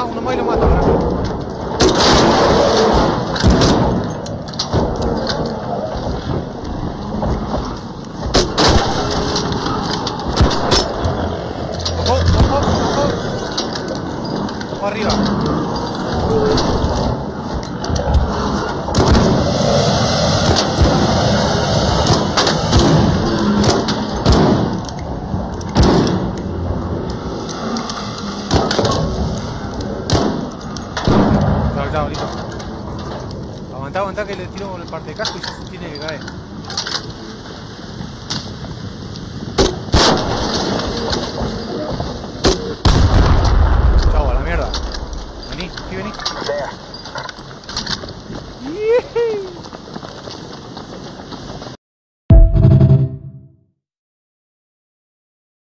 uno más y lo mata ahora. Ojo arriba. Claro, listo. Aguantá que le tiro con el parte de casco y ya se tiene que caer.